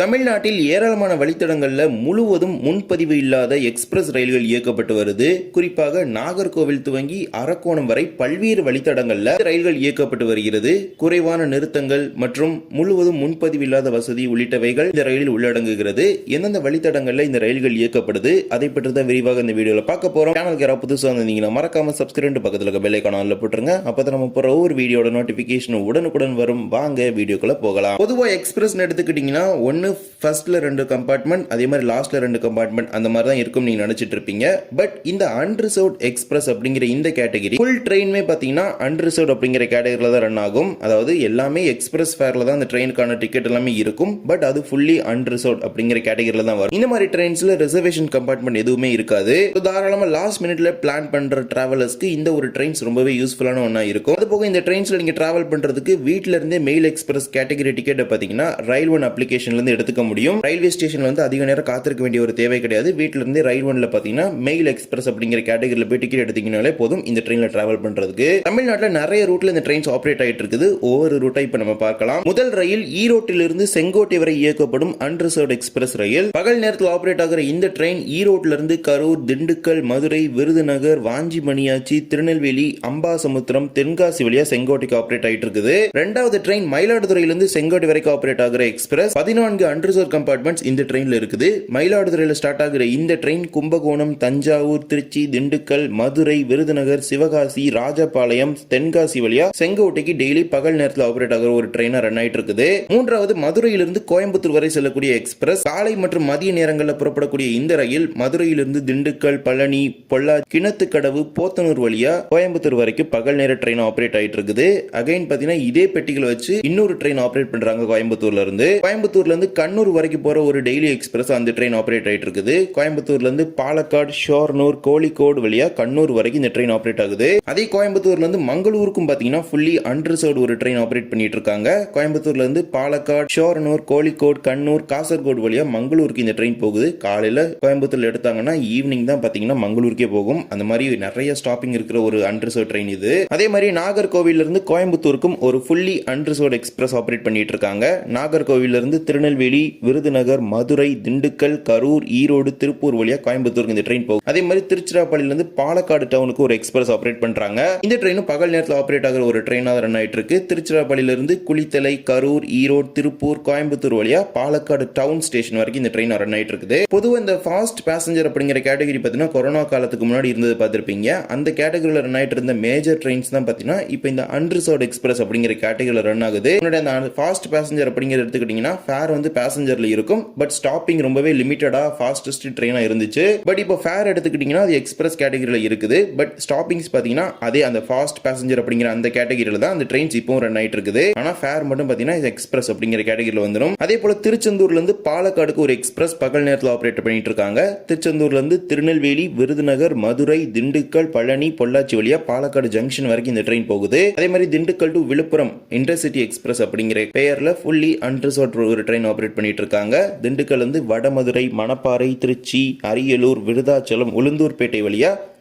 தமிழ்நாட்டில் ஏராளமான வழித்தடங்கள்ல முழுவதும் முன்பதிவு இல்லாத எக்ஸ்பிரஸ் ரயில்கள் இயக்கப்பட்டு வருது. குறிப்பாக நாகர்கோவில் துவங்கி அரக்கோணம் வரை பல்வேறு வழித்தடங்கள்ல ரயில்கள் இயக்கப்பட்டு வருகிறது. குறைவான நிறுத்தங்கள் மற்றும் முழுவதும் முன்பதிவு இல்லாத வசதி உள்ளிட்டவைகள் இந்த ரயிலில் உள்ளடங்குகிறது. எந்தெந்த வழித்தடங்கள்ல இந்த ரயில்கள் இயக்கப்படுது அதை பற்றி தான் விரிவாக இந்த வீடியோல பார்க்க போறோம். சேனலுக்கு யாராவது புதுசாக வந்தீங்கன்னா மறக்காம சப்ஸ்கிரைப் பக்கத்துல இருக்க பெல் ஐகான் ஆன்ல போட்டுருங்க. அப்பதான் நம்ம போற ஒவ்வொரு வீடியோட நோட்டிபிகேஷன் உடனுக்குடன் வரும். வாங்க வீடியோக்குள்ள போகலாம். பொதுவா எக்ஸ்பிரஸ் எடுத்துக்கிட்டீங்கன்னா ஃபர்ஸ்ட்ல 2 கம்பார்ட்மெண்ட், அதே மாதிரி லாஸ்ட்ல 2 கம்பார்ட்மெண்ட் அந்த மாதிரி தான் இருக்கும் நீங்க நினைச்சிட்டு இருப்பீங்க. பட் இந்த அன்ரிசர்வ்ட் எக்ஸ்பிரஸ் அப்படிங்கிற இந்த கேட்டகரி ஃபுல் ட்ரெயினுமே பாத்தீங்கன்னா அன்ரிசர்வ்ட் அப்படிங்கிற கேட்டகரியில தான் ரன் ஆகும். அதாவது எல்லாமே எக்ஸ்பிரஸ் ஃபேர்ல தான் அந்த ட்ரெயினுக்கான டிக்கெட் எல்லாமே இருக்கும். பட் அது ஃபுல்லி அன்ரிசர்வ்ட் அப்படிங்கிற கேட்டகரியில தான் வரும். இந்த மாதிரி ட்ரெயின்ஸ்ல ரிசர்வேஷன் கம்பார்ட்மெண்ட் எதுவுமே இருக்காது. தாராளமா லாஸ்ட் மினிட்ல பிளான் பண்ற டிராவலர்ஸ்க்கு இந்த ஒரு ட்ரெயின்ஸ் ரொம்பவே யூஸ்ஃபுல்லான ஒன்னா இருக்கும். அது போக இந்த ட்ரெயின்ஸ்ல நீங்க டிராவல் பண்றதுக்கு வீட்ல இருந்தே மெயில் எக்ஸ்பிரஸ் கேட்டகரி டிக்கெட் பாத்தீங்கன்னா ரயில் ஒன் அப்ளிகேஷன்ல இருந்து எடுத்துக்க முடியும். ரயில்வே ஸ்டேஷன்ல வந்து அதிக நேரம் காத்திருக்க வேண்டிய ஒரு தேவை கிடையாது. வீட்ல இருந்து ரயில் ஒன்ல பாத்தீங்கன்னா மெயில் எக்ஸ்பிரஸ் அப்படிங்கிற கேட்டகரியில போய் டிக்கெட் எடுத்தீங்கனாலே போதும் இந்த ட்ரெயின்ல டிராவல் பண்றதுக்கு. தமிழ்நாட்டுல நிறைய ரூட்ல இந்த ட்ரெயின்ஸ் ஆபரேட் ஆயிட்டு இருக்குது. ஒவ்வொரு ரூட்டை இப்ப நம்ம பார்க்கலாம். முதல் ரயில் ஈரோட்டில் இருந்து செங்கோட்டை வரை இயக்கப்படும் அன்ரிசர்வ்ட் எக்ஸ்பிரஸ் ரயில். பகல் நேரத்தில் ஆபரேட் ஆகிற இந்த ட்ரெயின் ஈரோட்ல இருந்து கரூர், திண்டுக்கல், மதுரை, விருதுநகர், வாஞ்சி மணியாச்சி, திருநெல்வேலி, அம்பாசமுத்திரம், தென்காசி வழியா செங்கோட்டைக்கு ஆபரேட் ஆயிட்டு இருக்குது. இரண்டாவது ட்ரெயின் மயிலாடுதுறையிலிருந்து செங்கோட்டை வரைக்கும் ஆபரேட் ஆகிற எக்ஸ்பிரஸ் 14 அன்ரிசர்வ் கம்பார்ட்மெண்ட்ஸ் இந்த ட்ரெயின்ல இருக்குது. மயிலாடுதுறையில ஸ்டார்ட் ஆகிற இந்த ட்ரெயின் கும்பகோணம், தஞ்சாவூர், திருச்சி, திண்டுக்கல், மதுரை, விருதுநகர், சிவகாசி, ராஜபாளையம், தென்காசி வழியா செங்கோட்டைக்கு டெய்லி பகல் நேரத்தில் ஆபரேட் ஆகிற ஒரு ட்ரெயினா ரன் ஆயிட்டு இருக்குது. மூன்றாவது மதுரையிலிருந்து கோயம்புத்தூர் வரை செல்லக்கூடிய எக்ஸ்பிரஸ். காலை மற்றும் மதிய நேரங்களில் புறப்படக்கூடிய இந்த ரயில் மதுரையிலிருந்து திண்டுக்கல், பழனி, பொள்ளாச்சி, கிணத்துக்கடவு, போத்தனூர் வழியா கோயம்புத்தூர் வரைக்கும் பகல் நேர ட்ரெயின் ஆபரேட் ஆயிட்டு இருக்குது. அகைன் பாத்தீங்கன்னா இதே பெட்டிகளை வச்சு இன்னொரு ட்ரெயின் ஆபரேட் பண்றாங்க கோயம்புத்தூர்ல இருந்து கண்ணூர் வரைக்கும் போற ஒரு டெய்லி எக்ஸ்பிரஸ் அந்த ட்ரெயின் ஆபரேட் ஆயிட்டு இருக்குது. கோயம்புத்தூர்ல இருந்து பாலக்காடு, ஷோர்னூர், கோழிக்கோடு வழியா கண்ணூர் வரைக்கும் இந்த ட்ரெயின் ஆபரேட் ஆகுது. அதே கோயம்புத்தூர்ல இருந்து மங்களூருக்கும் பாத்தீங்கன்னா ஃபுல்லி அன்ரிசர்வ்ட் ஒரு ட்ரெயின் ஆபரேட் பண்ணிட்டு இருக்காங்க. கோயம்புத்தூர்ல இருந்து பாலக்காடு, ஷோர்னூர், கோழிக்கோடு, கண்ணூர், காசர்கோடு வழியா மங்களூருக்கு இந்த ட்ரெயின் போகுது. காலையில கோயம்புத்தூர்ல எடுத்தாங்கன்னா ஈவினிங் தான் பாத்தீங்கன்னா மங்களூருக்கே போகும். அந்த மாதிரி நிறைய ஸ்டாப்பிங் இருக்கிற ஒரு அன்ரிசர்வ் ட்ரெயின் இது. அதே மாதிரி நாகர்கோவில் இருந்து கோயம்புத்தூருக்கும் ஒரு ஃபுல்லி அன்ரிசர்வ்ட் எக்ஸ்பிரஸ் ஆபரேட் பண்ணிட்டு இருக்காங்க. நாகர்கோவில் இருந்து திருநெல்வேலி, விருதுநகர், மதுரை, திண்டுக்கல், கரூர், ஈரோடு, திருப்பூர் வழியா கோயம்புத்தூருக்கு இந்த ட்ரெயின் போகும். அதே மாதிரி திருச்சிராப்பள்ளியில இருந்து பாலக்காடு டவுனுக்கு ஒரு எக்ஸ்பிரஸ் ஆபரேட் பண்றாங்க. இந்த ட்ரெயினும் பகல் நேரத்தில் ஆபரேட் ஆகிற ஒரு ட்ரெயினா ரன் ஆயிட்டு இருக்கு. திருச்சிராப்பள்ளியில இருந்து குளித்தலை, கரூர், ஈரோடு, திருப்பூர், கோயம்புத்தூர் வழியா பாலக்காடு டவுன் ஸ்டேஷன் வரைக்கும் இந்த ட்ரெயின் ரன் ஆயிட்டு இருக்குது. பொதுவாக இந்த ஃபாஸ்ட் பேசஞ்சர் அப்படிங்கிற கேட்டகரி பார்த்தீங்கன்னா கொரோனா காலத்துக்கு முன்னாடி இருந்தது பார்த்திருப்பீங்க. அந்த கேட்டகரியில் ரன் ஆயிட்டு இருந்த மேஜர் ட்ரெயின்ஸ் தான் பார்த்தீங்கன்னா இப்போ இந்த அன்ரிசர்வ்ட் எக்ஸ்பிரஸ் அப்படிங்கிற கேட்டகரியில் ரன் ஆகுது. அந்த ஃபாஸ்ட் பேசஞ்சர் அப்படிங்கிற எடுத்துக்கிட்டீங்கன்னா ஃபேர் வந்து பேசஞ்சர்ல இருக்கும். பட் ஸ்டாப்பிங் ரொம்பவே லிமிட்டடா ஃபாஸ்டஸ்ட் ட்ரெயினா இருந்துச்சு. பட் இப்போ ஃபேர் எடுத்துக்கிட்டீங்கன்னா அது எக்ஸ்பிரஸ் கேட்டகரியில இருக்குது. பட் ஸ்டாப்பிங்ஸ் பாத்தீங்கன்னா அதே அந்த ஃபாஸ்ட் பேசஞ்சர் அப்படிங்கிற அந்த கேட்டகரியில தான் அந்த ட்ரெயின்ஸ் இப்போ ரன் ஆயிட்டு இருக்குது. ஆனா ஃபேர் மட்டும் பாத்தீங்கன்னா எக்ஸ்பிரஸ் அப்படிங்கிற கேட்டகரியில வந்துடும். அதே போல திருச்செந்தூர்ல இருந்து பாலக்காடுக்கு ஒரு எக்ஸ்பிரஸ் பகல் நேரத்தில் ஆபரேட் பண்ணிட்டு இருக்காங்க. திருச்செந்தூர்ல இருந்து திருநெல்வேலி, விருதுநகர், மதுரை, திண்டுக்கல், பழனி, பொள்ளாச்சி வழியா பாலக்காடு ஜங்ஷன் வரைக்கும் இந்த ட்ரெயின் போகுது. அதே மாதிரி Dindigul to Villupuram intercity express அப்படிங்கிற பெயர்ல ஃபுல்லி அன்ரிசர்வ்ட் ஒரு ட்ரெயின் ஆபரேட் பண்ணிட்டு இருக்காங்க. திண்டுக்கல் வந்து வடமதுரை, மணப்பாறை, திருச்சி, அரியலூர், விருதாச்சலம், உளுந்தூர்பேட்டை வழியா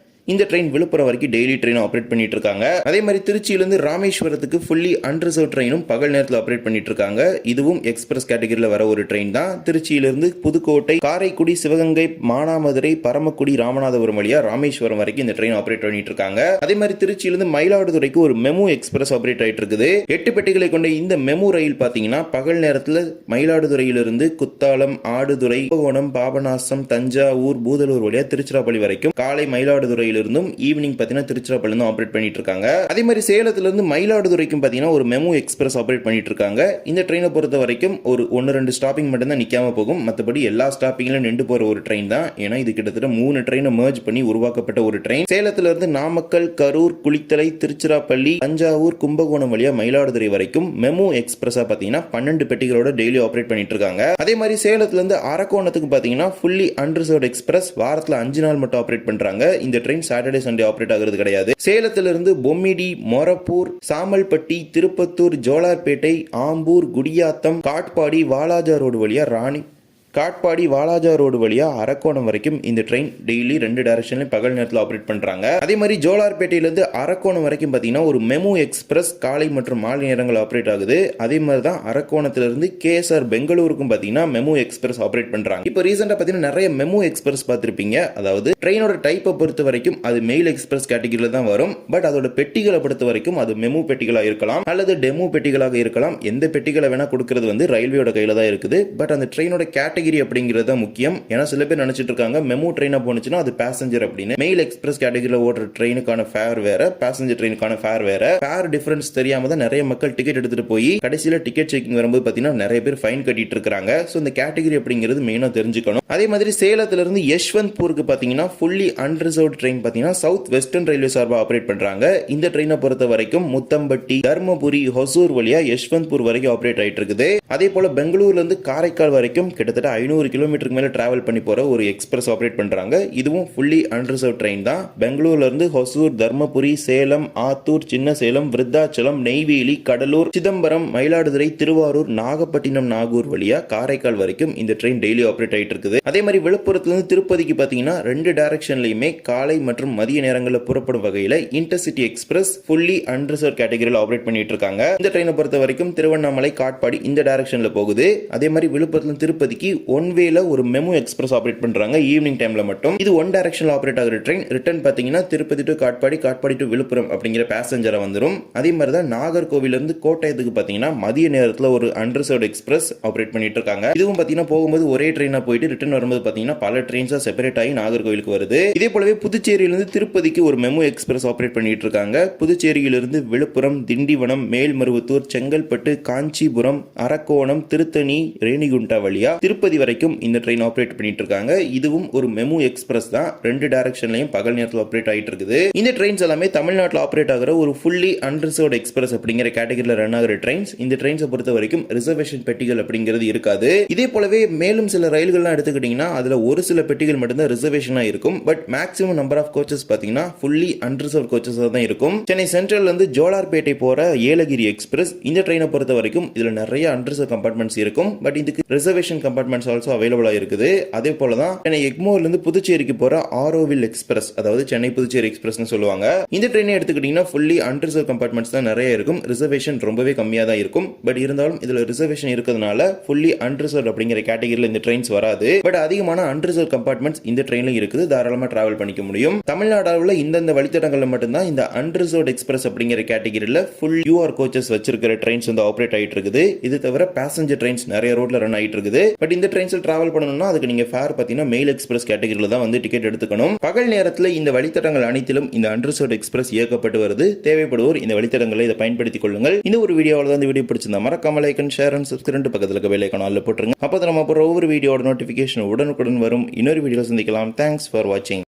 இந்த ட்ரெயின் விழுப்புரம் வரைக்கும் டெய்லி ட்ரெயின் ஆபரேட் பண்ணிட்டு இருக்காங்க. அதே மாதிரி திருச்சியிலிருந்து ராமேஸ்வரத்துக்கு ஃபுல்லி அன்ரிசர்வ் ட்ரெயினும் பகல் நேரத்தில் ஆபரேட் பண்ணிட்டு இருக்காங்க. இதுவும் எக்ஸ்பிரஸ் கேட்டகரியில வர ஒரு ட்ரெயின் தான். திருச்சியிலிருந்து புதுக்கோட்டை, காரைக்குடி, சிவகங்கை, மானாமதுரை, பரமக்குடி, ராமநாதபுரம் வழியா ராமேஸ்வரம் வரைக்கும் இந்த ட்ரெயின் ஆபரேட் பண்ணிட்டு இருக்காங்க. அதே மாதிரி திருச்சியிலிருந்து மயிலாடுதுறைக்கு ஒரு மெமு எக்ஸ்பிரஸ் ஆபரேட் ஆயிட்டு இருக்குது. 8 பெட்டிகளை கொண்ட இந்த மெமு ரயில் பாத்தீங்கன்னா பகல் நேரத்தில் மயிலாடுதுறையிலிருந்து குத்தாலம், ஆடுதுறை, கும்பகோணம், பாபநாசம், தஞ்சாவூர், பூதலூர் வழியா திருச்சிராப்பள்ளி வரைக்கும் காலை மயிலாடுதுறை இருந்தும் ஈவினிங் பாத்தீங்கன்னா திருச்சிராப்பள்ளி இருந்து ஆபரேட் பண்ணிட்டு இருக்காங்க. அதே மாதிரி சேலத்துல இருந்து மயிலாடுதுறைக்கும் பாத்தீங்கன்னா ஒரு மெமு எக்ஸ்பிரஸ் ஆபரேட் பண்ணிட்டு இருக்காங்க. இந்த ட்ரெயினை பொறுத்த வரைக்கும் ஒரு 1-2 ஸ்டாப்பிங் மட்டும் தான் நிக்காம போகும். மற்றபடி எல்லா ஸ்டாப்பிங்ல நின்று போற ஒரு ட்ரெயின் தான். ஏன்னா இது கிட்டத்தட்ட 3 ட்ரெயினை மெர்ஜ் பண்ணி உருவாக்கப்பட்ட ஒரு ட்ரெயின். சேலத்துல இருந்து நாமக்கல், கரூர், குளித்தலை, திருச்சிராப்பள்ளி, தஞ்சாவூர், கும்பகோணம் வழியா மயிலாடுதுறை வரைக்கும் மெமு எக்ஸ்பிரஸா பாத்தீங்கன்னா 12 பெட்டிகளோட டெய்லி ஆபரேட் பண்ணிட்டு இருக்காங்க. அதே மாதிரி சேலத்துல இருந்து அரக்கோணத்துக்கு பாத்தீங்கன்னா ஃபுல்லி அன்ரிசர்வ்ட் எக்ஸ்பிரஸ் வாரத்துல 5 நாள் மட்டும் ஆபரேட் பண்றாங்க. இந்த ட்ரெயின் சாட்டர்டே சண்டே ஆபரேட் ஆகிறது கிடையாது. சேலத்திலிருந்து பொம்மிடி, மொரப்பூர், சாமல்பட்டி, திருப்பத்தூர், ஜோலார்பேட்டை, ஆம்பூர், குடியாத்தம், காட்பாடி, வாலாஜா ரோடு வழியா காட்பாடி வாலாஜா ரோடு வழியா அரக்கோணம் வரைக்கும் இந்த ட்ரெயின் டெய்லி 2 டைரக்ஷன்லயும் பகல் நேரத்தில் ஆப்ரேட் பண்றாங்க. அதே மாதிரி ஜோலார்பேட்டையிலிருந்து அரக்கோணம் வரைக்கும் பாத்தீங்கன்னா ஒரு மெமு எக்ஸ்பிரஸ் காலை மற்றும் மாலை நேரங்கள் ஆப்ரேட் ஆகுது. அதே மாதிரி தான் அரக்கோணத்திலிருந்து கேஎஸ்ஆர் பெங்களூருக்கும் பாத்தீங்கன்னா மெமு எக்ஸ்பிரஸ் ஆப்ரேட் பண்றாங்க. இப்போ ரீசெண்டா பாத்தீங்கன்னா நிறைய மெமு எக்ஸ்பிரஸ் பார்த்திருப்பீங்க. அதாவது ட்ரெயினோட டைப்பை பொறுத்த வரைக்கும் அது மெயில் எக்ஸ்பிரஸ் கேட்டகரியில தான் வரும். பட் அதோட பெட்டிகளை பொறுத்த வரைக்கும் அது மெமு பெட்டிகளா இருக்கலாம் அல்லது டெமோ பெட்டிகளாக இருக்கலாம். எந்த பெட்டிகளை வேணா கொடுக்கிறது வந்து ரயில்வேயோட கையில தான் இருக்குது. பட் அந்த ட்ரெயினோட கேட்டகரி அப்படிங்கிறது தான் முக்கியம். ஏன்னா சில பேர் நினைச்சிட்டு இருக்காங்க மெமு ட்ரெயினா போனுச்சுன்னா அது பேசஞ்சர் அப்படின்னு. மெயில் எக்ஸ்பிரஸ் கேட்டகரியில ஓடுற ட்ரெயினுக்கான ஃபேர் வேற, பேசஞ்சர் ட்ரெயினுக்கான ஃபேர் வேற. ஃபேர் டிஃபரன்ஸ் தெரியாம தான் நிறைய மக்கள் டிக்கெட் எடுத்துட்டு போய் கடைசியில டிக்கெட் செக்கிங் வரும்போது பாத்தீங்கன்னா நிறைய பேர் ஃபைன் கட்டிட்டு இருக்காங்க. சோ இந்த கேட்டகரி அப்படிங்கிறது மெயினா தெரிஞ்சுக்கணும். அதே மாதிரி சேலத்துல இருந்து யஷ்வந்த்பூருக்கு பாத்தீங்கன்னா ஃபுல்லி அன்ரிசர்வ்ட் ட்ரெயின் பாத்தீங்கன்னா சவுத் வெஸ்டர்ன் ரயில்வே சார்பா ஆப்ரேட் பண்றாங்க. இந்த ட்ரெயினை பொறுத்த வரைக்கும் முத்தம்பட்டி, தர்மபுரி, ஹொசூர் வழியா யஷ்வந்த்பூர் வரைக்கும் ஆப்ரேட் ஆயிட்டு இருக்குது. அதே போல பெங்களூர்ல இருந்து காரைக்கால் வரைக்கும் கிட்டத்தட்ட 500 கிலோமீட்டருக்கு மேல டிராவல் பண்ணி போற ஒரு எக்ஸ்பிரஸ் ஆப்ரேட் பண்றாங்க. இதுவும் ஃபுல்லி அன்ரிசர்வ் ட்ரெயின் தான். பெங்களூர்ல இருந்து ஹொசூர், தர்மபுரி, சேலம், ஆத்தூர், சின்ன சேலம், விருத்தாச்சலம், நெய்வேலி, கடலூர், சிதம்பரம், மயிலாடுதுறை, திருவாரூர், நாகப்பட்டினம், நாகூர் வழியா காரைக்கால் வரைக்கும் இந்த ட்ரெயின் டெய்லி ஆப்ரேட் ஆயிட்டு இருக்குது. அதே மாதிரி விழுப்புரத்துல இருந்து திருப்பதிக்கு பாத்தீங்கன்னா 2 டைரக்ஷன்லயுமே காலை மற்றும் மதிய நேரங்களில் புறப்படும் வகையில இன்டர்சிட்டி எக்ஸ்பிரஸ் ஃபுல்லி அன்ரிசர்வ் கேட்டகரியில் ஆப்ரேட் பண்ணிட்டு இருக்காங்க. இந்த ட்ரெயினை பொறுத்த வரைக்கும் திருவண்ணாமலை, காட்பாடி இந்த டைரக்ஷன்ல போகுது. அதே மாதிரி விழுப்புரத்துல திருப்பதிக்கு ஒன் வேல ஒரு மெமு எக்ஸ்பிரஸ் ஆப்ரேட் பண்றாங்க ஈவினிங் டைம்ல மட்டும். இது ஒன் டைரக்ஷன்ல ஆப்ரேட் ஆகிற ட்ரெயின். ரிட்டர்ன் பாத்தீங்கன்னா திருப்பதி டு காட்பாடி, காட்பாடி டு விழுப்புரம் அப்படிங்கிற பேசஞ்சரா வந்துடும். அதே மாதிரி தான் நாகர்கோவில் இருந்து கோட்டயத்துக்கு பாத்தீங்கன்னா மதிய நேரத்துல ஒரு அன்ரிசர்வ்ட் எக்ஸ்பிரஸ் ஆப்ரேட் பண்ணிட்டு இருக்காங்க. இதுவும் பாத்தீங்கன்னா போகும்போது ஒரே ட்ரெயினா போயிட்டு ரிட்டர்ன் வரும்போது பாத்தீங்கன்னா பல ட்ரெயின்ஸா செப்பரேட் ஆகி நாகர்கோவிலுக்கு வருது. இதே போலவே புதுச்சேரியிலிருந்து திருப்பதிக்கு ஒரு மெமு எக்ஸ்பிரஸ் ஆப்ரேட் பண்ணிட்டு இருக்காங்க. புதுச்சேரியிலிருந்து விழுப்புரம், திண்டிவனம், மேல்மருவத்தூர், செங்கல்பட்டு, காஞ்சிபுரம், அரக்கோணம், திருத்தணி, ரேணிகுண்டா வழியா திருப்பதி வரைக்கும் இந்த ட்ரெயின் ஆப்ரேட் பண்ணிட்டு இருக்காங்க. இதுவும் ஒரு மெமு எக்ஸ்பிரஸ் தான். 2 டைரக்ஷன்லயும் பகல் நேரத்தில் ஆப்ரேட் ஆயிட்டு இருக்குது. இந்த ட்ரெயின்ஸ் எல்லாமே தமிழ்நாட்டில் ஆப்ரேட் ஆகிற ஒரு ஃபுல்லி அன்ரிசர்வ்ட் எக்ஸ்பிரஸ் அப்படிங்கிற கேட்டகரியில் ரன் ஆகிற ட்ரெயின்ஸ். இந்த ட்ரெயின்ஸை பொறுத்த வரைக்கும் ரிசர்வேஷன் பெட்டிகள் அப்படிங்கிறது இருக்காது. இதே போலவே மேலும் சில ரயில்கள்லாம் எடுத்துக்கிட்டீங்கன்னா அதுல ஒரு சில பெட்டிகள் மட்டும்தான் ரிசர்வேஷனா இருக்கும். But maximum number of coaches பாத்தீங்கன்னா ஃபுல்லி அன்ரிசர்வ் கோச்சஸ் தான் இருக்கும். சென்னை சென்ட்ரல் இருந்து ஜோலார்பேட்டை போற ஏலகிரி எக்ஸ்பிரஸ் இந்த ட்ரெயினை பொறுத்த வரைக்கும் இதுல நிறைய அன்ரிசர்வ் கம்பார்ட்மெண்ட்ஸ் இருக்கும். பட் இதுக்கு ரிசர்வேஷன் கம்பார்ட்மெண்ட்ஸ் ஆல்சோ அவைலபிளா இருக்குது. அதே போல தான் சென்னை எக்மோர்ல இருந்து புதுச்சேரிக்கு போற ஆரோவில் எக்ஸ்பிரஸ், அதாவது சென்னை புதுச்சேரி எக்ஸ்பிரஸ் சொல்லுவாங்க. இந்த ட்ரெயினை எடுத்துக்கிட்டீங்கன்னா ஃபுல்லி அன்ரிசர்வ் கம்பார்ட்மெண்ட்ஸ் தான் நிறைய இருக்கும். ரிசர்வேஷன் ரொம்பவே கம்மியா தான் இருக்கும். பட் இருந்தாலும் இதுல ரிசர்வேஷன் இருக்கிறதுனால ஃபுல்லி அன்ரிசர்வ் அப்படிங்கிற கேட்டகரியில் இந்த ட்ரெயின்ஸ் வராது. பட் அதிகமான அன்ரிசர்வ் கம்பார்ட்மெண்ட்ஸ் இந்த ட்ரெயின்ல இருக்குது. தாராளமா டிராவல் பண்ணிக்க முடியும். தமிழ்நாடு அளவுல இந்த வழித்தடங்கள்ல மட்டும்தான் இந்த அன்ரிசர்வ்ட் எக்ஸ்பிரஸ் அப்படிங்கிற கேட்டகரியில ஃபுல் யூஆர் கோச்சஸ் வச்சிருக்கிற ட்ரெயின்ஸ் வந்து ஆப்ரேட் ஆயிட்டு இருக்குது. இது தவிர பேசஞ்சர் ட்ரெயின்ஸ் நிறைய ரோட்ல ரன் ஆயிட்டு இருக்குது. பட் இந்த ட்ரெயின்ஸ்ல டிராவல் பண்ணணும்னா அதுக்கு நீங்க ஃபேர் பாத்தீங்கன்னா மெயில் எக்ஸ்பிரஸ் கேட்டகரியில தான் வந்து டிக்கெட் எடுத்துக்கணும். பகல் நேரத்துல இந்த வழித்தடங்கள் அனைத்திலும் இந்த அன்ரிசர்வ்ட் எக்ஸ்பிரஸ் இயக்கப்பட்டு வருது. தேவைப்படுவோர் இந்த வழித்தடங்களை இதை பயன்படுத்திக் கொள்ளுங்கள். இந்த ஒரு வீடியோவில் தான் இந்த வீடியோ பிடிச்சிருந்தா மறக்காம like and share and subscribe பக்கத்துல இருக்க பெல் ஐகான் ஆல்ல போட்டுருங்க. அப்போ நம்ம போற ஒவ்வொரு வீடியோட நோட்டிபிகேஷன் உடனுக்குடன் வரும். இன்னொரு வீடியோல சந்திக்கலாம். தேங்க்ஸ் ஃபார் வாட்சிங்.